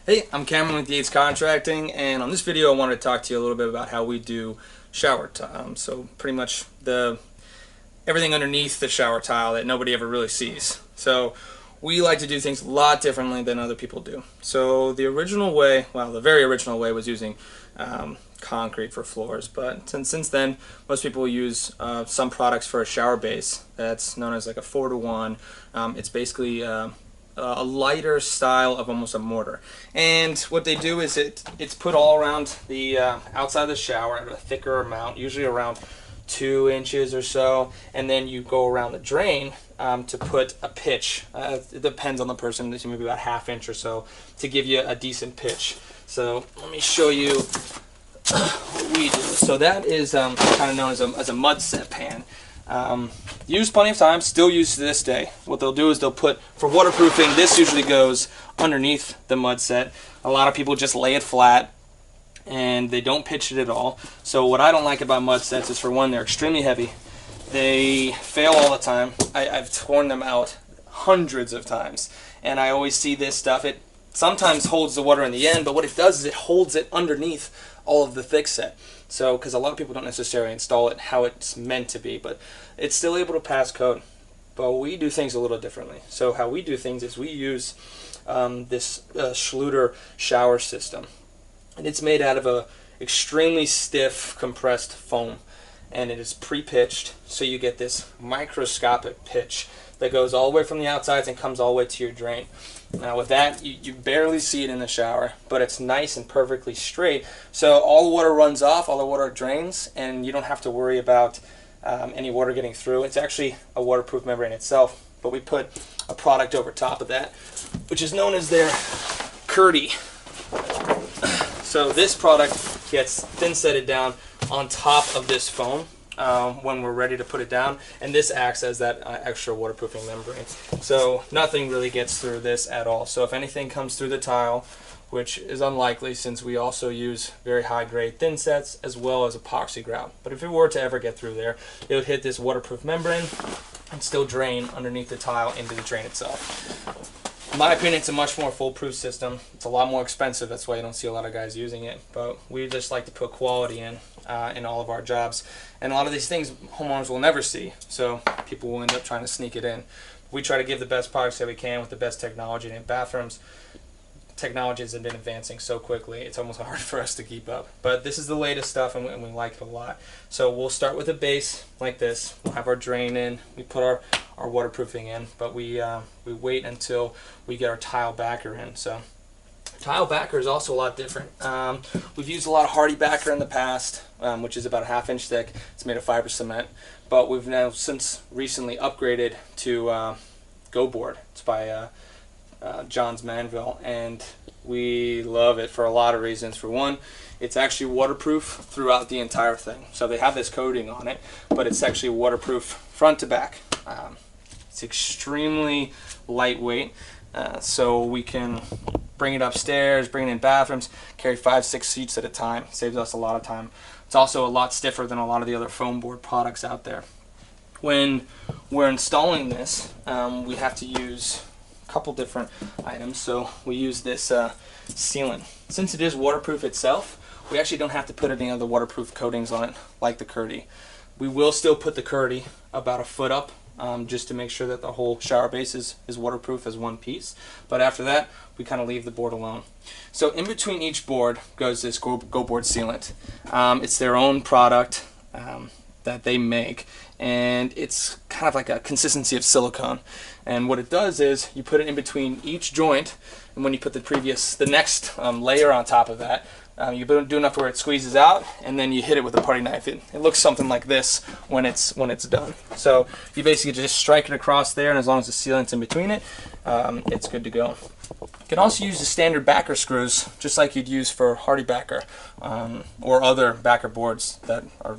Hey, I'm Cameron with Yates Contracting, and on this video I wanted to talk to you a little bit about how we do shower tile. So pretty much everything underneath the shower tile that nobody ever really sees. So we like to do things a lot differently than other people do. So the original way, well, the very original way was using concrete for floors, but since then most people use some products for a shower base that's known as like a 4-to-1. It's basically a lighter style of almost a mortar, and what they do is it's put all around the outside of the shower at a thicker amount, usually around 2 inches or so, and then you go around the drain to put a pitch. It depends on the person. It's maybe about 1/2 inch or so to give you a decent pitch. So let me show you what we do. So that is kind of known as a mud set pan. Used plenty of times, still used to this day. What they'll do is they'll put, for waterproofing, this usually goes underneath the mud set. A lot of people just lay it flat and they don't pitch it at all. So what I don't like about mud sets is, for one, they're extremely heavy. They fail all the time. I've torn them out hundreds of times, and I always see this stuff. It sometimes holds the water in the end, but what it does is it holds it underneath all of the thick set. So, because a lot of people don't necessarily install it how it's meant to be, but it's still able to pass code. But we do things a little differently. So how we do things is we use this Schluter shower system, and it's made out of a extremely stiff compressed foam, and it is pre-pitched, so you get this microscopic pitch that goes all the way from the outsides and comes all the way to your drain. Now with that, you barely see it in the shower, but it's nice and perfectly straight, so all the water runs off, all the water drains, and you don't have to worry about any water getting through. It's actually a waterproof membrane itself, but we put a product over top of that, which is known as their Curdy. So this product gets thin setted down on top of this foam when we're ready to put it down, and this acts as that extra waterproofing membrane. So nothing really gets through this at all. So if anything comes through the tile, which is unlikely since we also use very high grade thin sets as well as epoxy grout, but if it were to ever get through there, it would hit this waterproof membrane and still drain underneath the tile into the drain itself. In my opinion, it's a much more foolproof system. It's a lot more expensive, that's why you don't see a lot of guys using it, but we just like to put quality in all of our jobs, and a lot of these things homeowners will never see, so people will end up trying to sneak it in. We try to give the best products that we can with the best technology, and in bathrooms, technologies have been advancing so quickly it's almost hard for us to keep up, but this is the latest stuff, and we like it a lot. So we'll start with a base like this. We'll have our drain in, we put our waterproofing in, but we wait until we get our tile backer in. So tile backer is also a lot different. We've used a lot of hardy backer in the past, which is about a 1/2 inch thick. It's made of fiber cement, but we've now since recently upgraded to GoBoard. It's by Johns Manville, and we love it for a lot of reasons. For one, it's actually waterproof throughout the entire thing. So they have this coating on it, but it's actually waterproof front to back. It's extremely lightweight, so we can bring it upstairs, bring it in bathrooms, carry 5-6 sheets at a time. Saves us a lot of time. It's also a lot stiffer than a lot of the other foam board products out there. When we're installing this, we have to use couple different items. So we use this sealant. Since it is waterproof itself, we actually don't have to put any other waterproof coatings on it like the Curdy. We will still put the Curdy about 1 foot up just to make sure that the whole shower base is waterproof as one piece, but after that we kind of leave the board alone. So in between each board goes this GoBoard sealant. It's their own product that they make, and it's kind of like a consistency of silicone, and what it does is you put it in between each joint, and when you put the next layer on top of that, you do enough where it squeezes out, and then you hit it with a putty knife. It looks something like this when it's done. So you basically just strike it across there, and as long as the sealant's in between it, it's good to go. You can also use the standard backer screws just like you'd use for hardy backer or other backer boards that are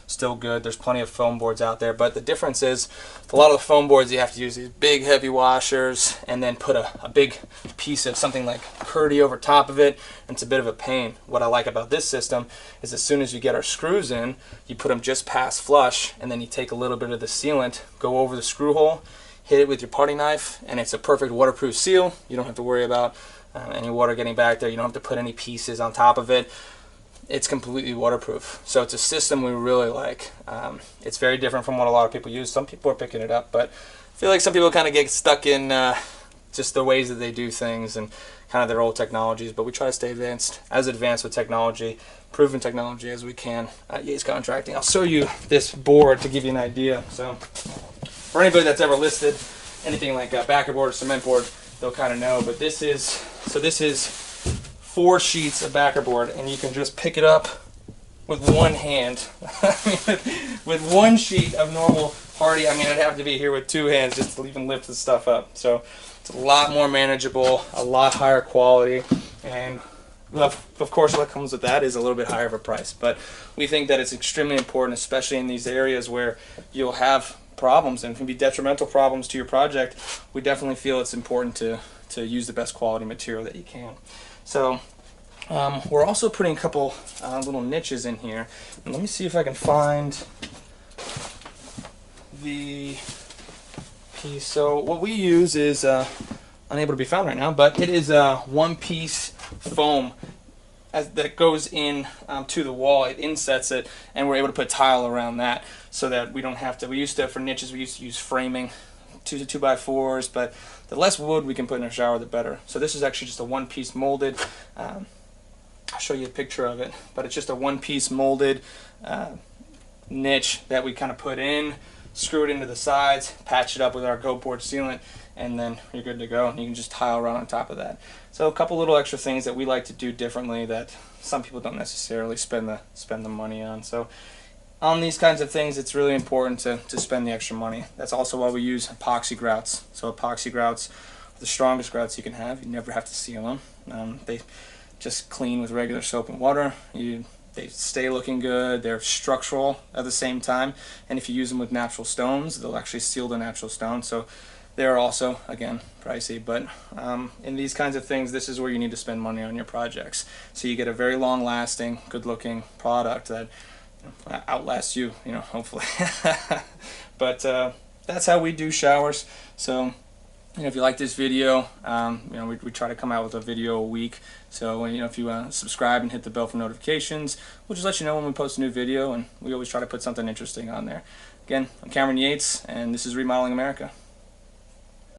still good. There's plenty of foam boards out there, but the difference is a lot of the foam boards you have to use these big heavy washers and then put a big piece of something like Curdy over top of it, and it's a bit of a pain. What I like about this system is as soon as you get our screws in, you put them just past flush, and then you take a little bit of the sealant, go over the screw hole, hit it with your putty knife, and it's a perfect waterproof seal. You don't have to worry about any water getting back there. You don't have to put any pieces on top of it. It's completely waterproof. So it's a system we really like. It's very different from what a lot of people use. Some people are picking it up, but I feel like some people kind of get stuck in just the ways that they do things and kind of their old technologies, but we try to stay advanced with technology, proven technology as we can at Yates Contracting. I'll show you this board to give you an idea. So for anybody that's ever listed anything like a backer board or cement board, they'll kind of know, but this is 4 sheets of backer board, and you can just pick it up with one hand. with one sheet of normal hardy, I mean, I'd have to be here with 2 hands just to even lift this stuff up. So it's a lot more manageable, a lot higher quality, and of course what comes with that is a little bit higher of a price. But we think that it's extremely important, especially in these areas where you'll have problems and can be detrimental problems to your project. We definitely feel it's important to use the best quality material that you can. So we're also putting a couple little niches in here. And let me see if I can find the piece. So what we use is unable to be found right now, but it is a one-piece foam that goes in to the wall. It insets it, and we're able to put tile around that so that we don't have to. We used to, for niches, we used to use framing, 2x4s, but the less wood we can put in our shower, the better. So this is actually just a one-piece molded. I'll show you a picture of it, but it's just a one-piece molded niche that we kind of put in, screw it into the sides, patch it up with our GoBoard sealant, and then you're good to go, and you can just tile around on top of that. So a couple little extra things that we like to do differently that some people don't necessarily spend the money on. So on these kinds of things, it's really important to spend the extra money. That's also why we use epoxy grouts. So epoxy grouts are the strongest grouts you can have. You never have to seal them. They just clean with regular soap and water. They stay looking good. They're structural at the same time, and if you use them with natural stones, they'll actually seal the natural stone. So they're also, again, pricey, but in these kinds of things, this is where you need to spend money on your projects. So you get a very long-lasting, good-looking product that outlasts you, hopefully. But that's how we do showers. So if you like this video, we try to come out with a video a week. So if you subscribe and hit the bell for notifications, we'll just let you know when we post a new video, and we always try to put something interesting on there. Again, I'm Cameron Yates, and this is Remodeling America.